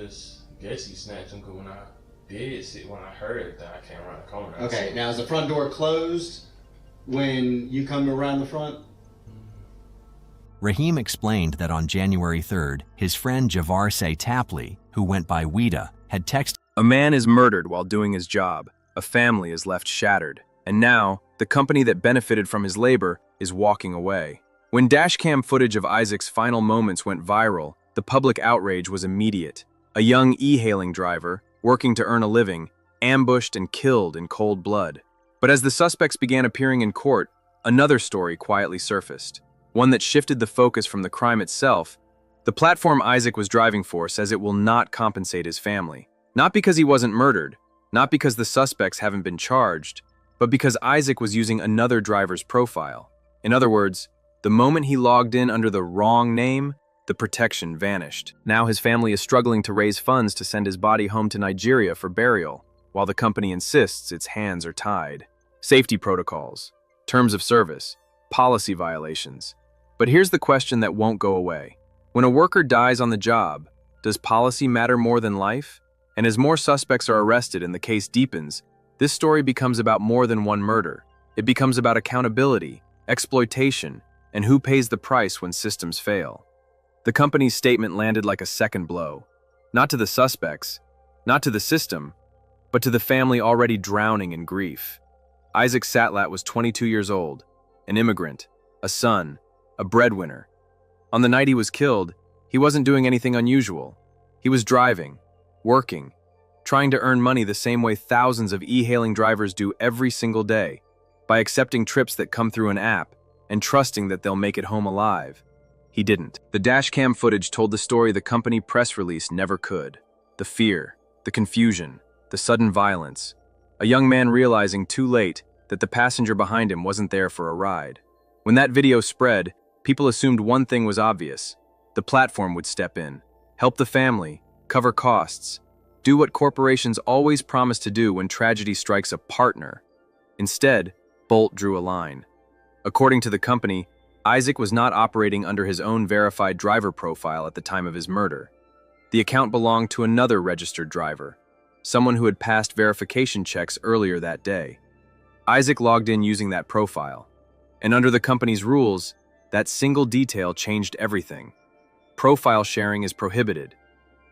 just guess he snatched him, because when I heard that, I came around the corner. Okay, now is the front door closed when you come around the front? Raheem explained that on January 3rd, his friend Isaac Satlat, who went by Wida, had texted, "A man is murdered while doing his job. A family is left shattered. And now, the company that benefited from his labor is walking away." When dashcam footage of Isaac's final moments went viral, the public outrage was immediate. A young e-hailing driver, working to earn a living, ambushed and killed in cold blood. But as the suspects began appearing in court, another story quietly surfaced, one that shifted the focus from the crime itself. The platform Isaac was driving for says it will not compensate his family. Not because he wasn't murdered, not because the suspects haven't been charged, but because Isaac was using another driver's profile. In other words, the moment he logged in under the wrong name, the protection vanished. Now his family is struggling to raise funds to send his body home to Nigeria for burial, while the company insists its hands are tied. Safety protocols, terms of service, policy violations. But here's the question that won't go away. When a worker dies on the job, does policy matter more than life? And as more suspects are arrested and the case deepens, this story becomes about more than one murder. It becomes about accountability, exploitation, and who pays the price when systems fail. The company's statement landed like a second blow. Not to the suspects, not to the system, but to the family already drowning in grief. Isaac Satlat was 22 years old, an immigrant, a son, a breadwinner. On the night he was killed, he wasn't doing anything unusual. He was driving, working, trying to earn money the same way thousands of e-hailing drivers do every single day, by accepting trips that come through an app and trusting that they'll make it home alive. He didn't. The dashcam footage told the story the company press release never could. The fear, the confusion, the sudden violence. A young man realizing too late that the passenger behind him wasn't there for a ride. When that video spread, people assumed one thing was obvious. The platform would step in, help the family, cover costs, do what corporations always promise to do when tragedy strikes a partner. Instead, Bolt drew a line. According to the company, Isaac was not operating under his own verified driver profile at the time of his murder. The account belonged to another registered driver, someone who had passed verification checks earlier that day. Isaac logged in using that profile, and under the company's rules, that single detail changed everything. Profile sharing is prohibited.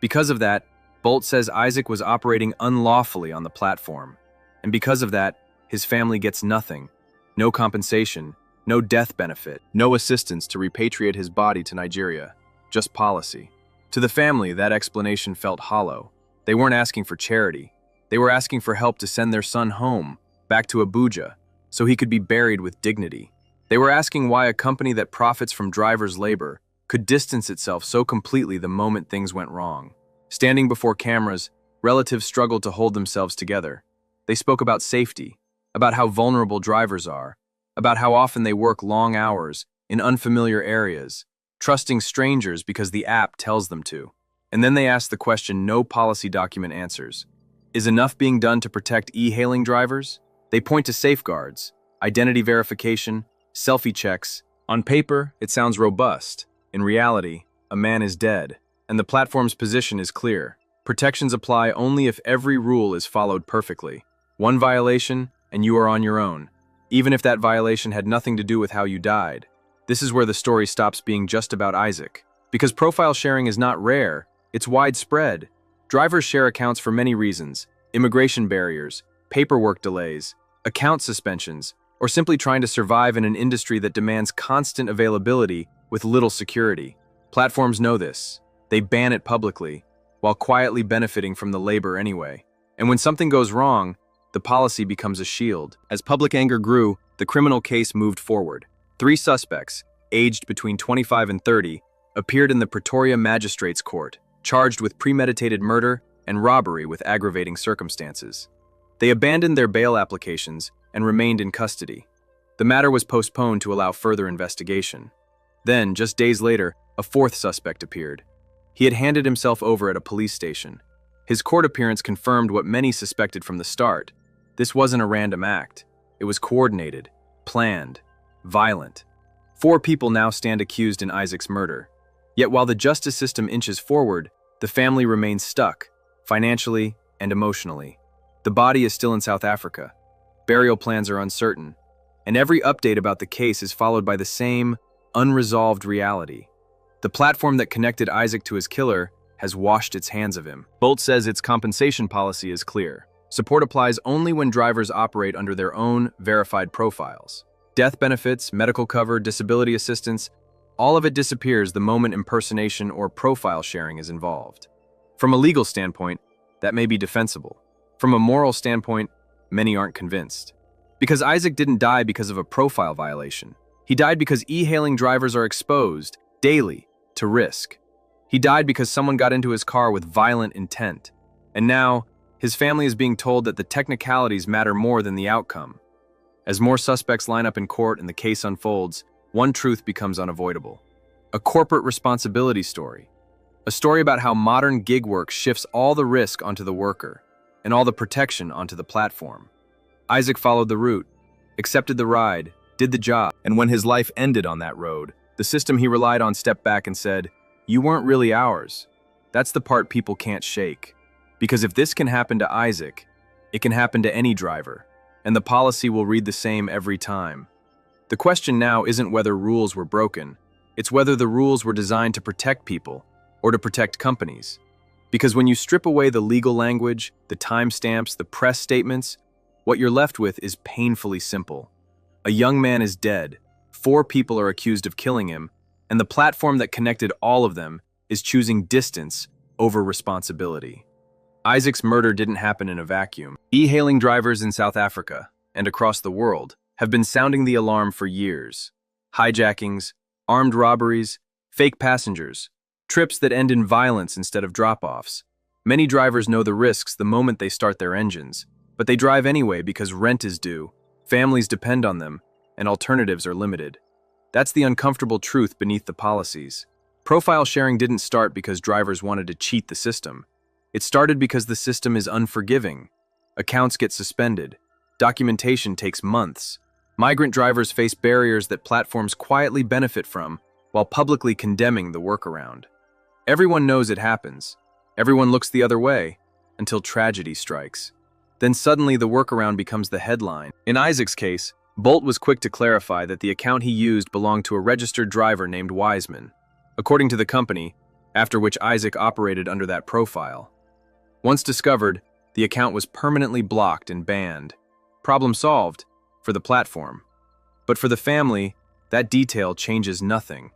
Because of that, Bolt says Isaac was operating unlawfully on the platform, and because of that, his family gets nothing. No compensation, no death benefit, no assistance to repatriate his body to Nigeria, just policy. To the family, that explanation felt hollow. They weren't asking for charity. They were asking for help to send their son home, back to Abuja, so he could be buried with dignity. They were asking why a company that profits from drivers' labor could distance itself so completely the moment things went wrong. Standing before cameras, relatives struggled to hold themselves together. They spoke about safety, about how vulnerable drivers are, about how often they work long hours in unfamiliar areas, trusting strangers because the app tells them to. And then they asked the question no policy document answers. Is enough being done to protect e-hailing drivers? They point to safeguards, identity verification, selfie checks. On paper, it sounds robust. In reality, a man is dead, and the platform's position is clear. Protections apply only if every rule is followed perfectly. One violation, and you are on your own, even if that violation had nothing to do with how you died. This is where the story stops being just about Isaac. Because profile sharing is not rare, it's widespread. Drivers share accounts for many reasons: immigration barriers, paperwork delays, account suspensions, or simply trying to survive in an industry that demands constant availability with little security. Platforms know this. They ban it publicly, while quietly benefiting from the labor anyway. And when something goes wrong, the policy becomes a shield. As public anger grew, the criminal case moved forward. 3 suspects, aged between 25 and 30, appeared in the Pretoria Magistrate's court, charged with premeditated murder and robbery with aggravating circumstances. They abandoned their bail applications and remained in custody. The matter was postponed to allow further investigation. Then, just days later, a 4th suspect appeared. He had handed himself over at a police station. His court appearance confirmed what many suspected from the start. This wasn't a random act. It was coordinated, planned, violent. 4 people now stand accused in Isaac's murder. Yet while the justice system inches forward, The family remains stuck, financially and emotionally. The body is still in South Africa. Burial plans are uncertain, and every update about the case is followed by the same unresolved reality. The platform that connected Isaac to his killer has washed its hands of him. Bolt says its compensation policy is clear. Support applies only when drivers operate under their own verified profiles. Death benefits, medical cover, disability assistance, all of it disappears the moment impersonation or profile sharing is involved. From a legal standpoint, that may be defensible. From a moral standpoint, many aren't convinced. Because Isaac didn't die because of a profile violation. He died because e-hailing drivers are exposed, daily, to risk. He died because someone got into his car with violent intent. And now, his family is being told that the technicalities matter more than the outcome. As more suspects line up in court and the case unfolds, one truth becomes unavoidable. A corporate responsibility story. A story about how modern gig work shifts all the risk onto the worker and all the protection onto the platform. Isaac followed the route, accepted the ride, did the job, and when his life ended on that road, the system he relied on stepped back and said, "You weren't really ours." That's the part people can't shake. Because if this can happen to Isaac, it can happen to any driver, and the policy will read the same every time. The question now isn't whether rules were broken, it's whether the rules were designed to protect people or to protect companies. Because when you strip away the legal language, the timestamps, the press statements, what you're left with is painfully simple. A young man is dead, 4 people are accused of killing him, and the platform that connected all of them is choosing distance over responsibility. Isaac's murder didn't happen in a vacuum. E-hailing drivers in South Africa and across the world have been sounding the alarm for years. Hijackings, armed robberies, fake passengers, trips that end in violence instead of drop-offs. Many drivers know the risks the moment they start their engines, but they drive anyway because rent is due, families depend on them, and alternatives are limited. That's the uncomfortable truth beneath the policies. Profile sharing didn't start because drivers wanted to cheat the system. It started because the system is unforgiving. Accounts get suspended. Documentation takes months. Migrant drivers face barriers that platforms quietly benefit from while publicly condemning the workaround. Everyone knows it happens. Everyone looks the other way until tragedy strikes. Then suddenly the workaround becomes the headline. In Isaac's case, Bolt was quick to clarify that the account he used belonged to a registered driver named Wiseman, according to the company, after which Isaac operated under that profile. Once discovered, the account was permanently blocked and banned. Problem solved for the platform. But for the family, that detail changes nothing.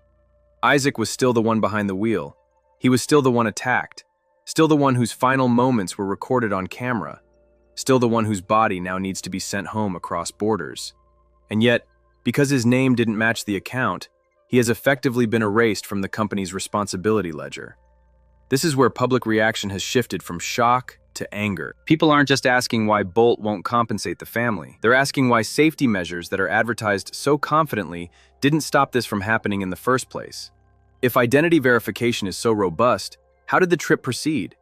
Isaac was still the one behind the wheel. He was still the one attacked, still the one whose final moments were recorded on camera, still the one whose body now needs to be sent home across borders. And yet, because his name didn't match the account, he has effectively been erased from the company's responsibility ledger. This is where public reaction has shifted from shock to anger. People aren't just asking why Bolt won't compensate the family. They're asking why safety measures that are advertised so confidently didn't stop this from happening in the first place. If identity verification is so robust, how did the trip proceed?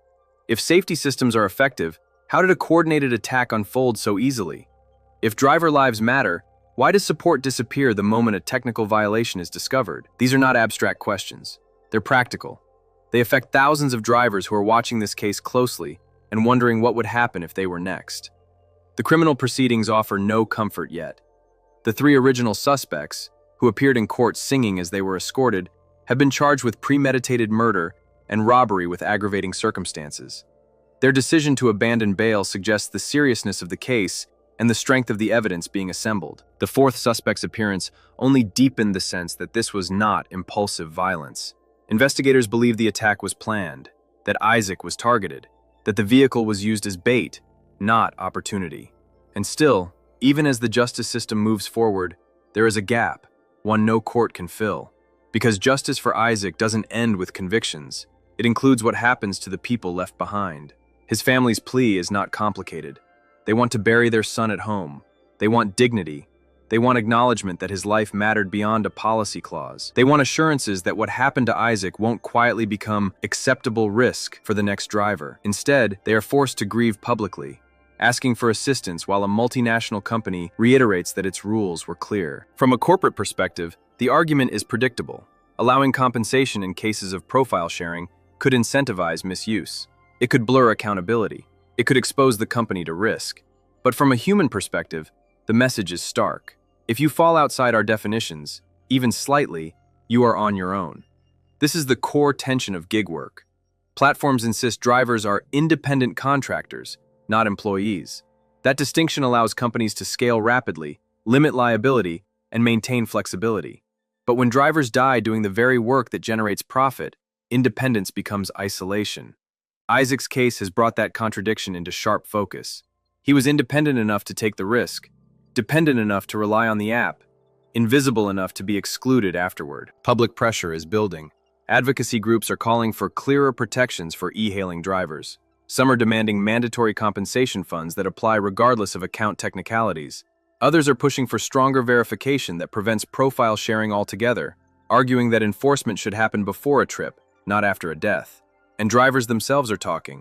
If safety systems are effective, how did a coordinated attack unfold so easily? If driver lives matter, why does support disappear the moment a technical violation is discovered? These are not abstract questions. They're practical. They affect thousands of drivers who are watching this case closely and wondering what would happen if they were next. The criminal proceedings offer no comfort yet. The 3 original suspects, who appeared in court singing as they were escorted, have been charged with premeditated murder and robbery with aggravating circumstances. Their decision to abandon bail suggests the seriousness of the case and the strength of the evidence being assembled. The 4th suspect's appearance only deepened the sense that this was not impulsive violence. Investigators believe the attack was planned, that Isaac was targeted, that the vehicle was used as bait, not opportunity. And still, even as the justice system moves forward, there is a gap, one no court can fill. Because justice for Isaac doesn't end with convictions. It includes what happens to the people left behind. His family's plea is not complicated. They want to bury their son at home. They want dignity. They want acknowledgement that his life mattered beyond a policy clause. They want assurances that what happened to Isaac won't quietly become acceptable risk for the next driver. Instead, they are forced to grieve publicly, asking for assistance while a multinational company reiterates that its rules were clear. From a corporate perspective, the argument is predictable. Allowing compensation in cases of profile sharing could incentivize misuse. It could blur accountability. It could expose the company to risk. But from a human perspective, the message is stark. If you fall outside our definitions, even slightly, you are on your own. This is the core tension of gig work. Platforms insist drivers are independent contractors, not employees. That distinction allows companies to scale rapidly, limit liability, and maintain flexibility. But when drivers die doing the very work that generates profit, independence becomes isolation. Isaac's case has brought that contradiction into sharp focus. He was independent enough to take the risk, dependent enough to rely on the app, invisible enough to be excluded afterward. Public pressure is building. Advocacy groups are calling for clearer protections for e-hailing drivers. Some are demanding mandatory compensation funds that apply regardless of account technicalities. Others are pushing for stronger verification that prevents profile sharing altogether, arguing that enforcement should happen before a trip, not after a death. And drivers themselves are talking.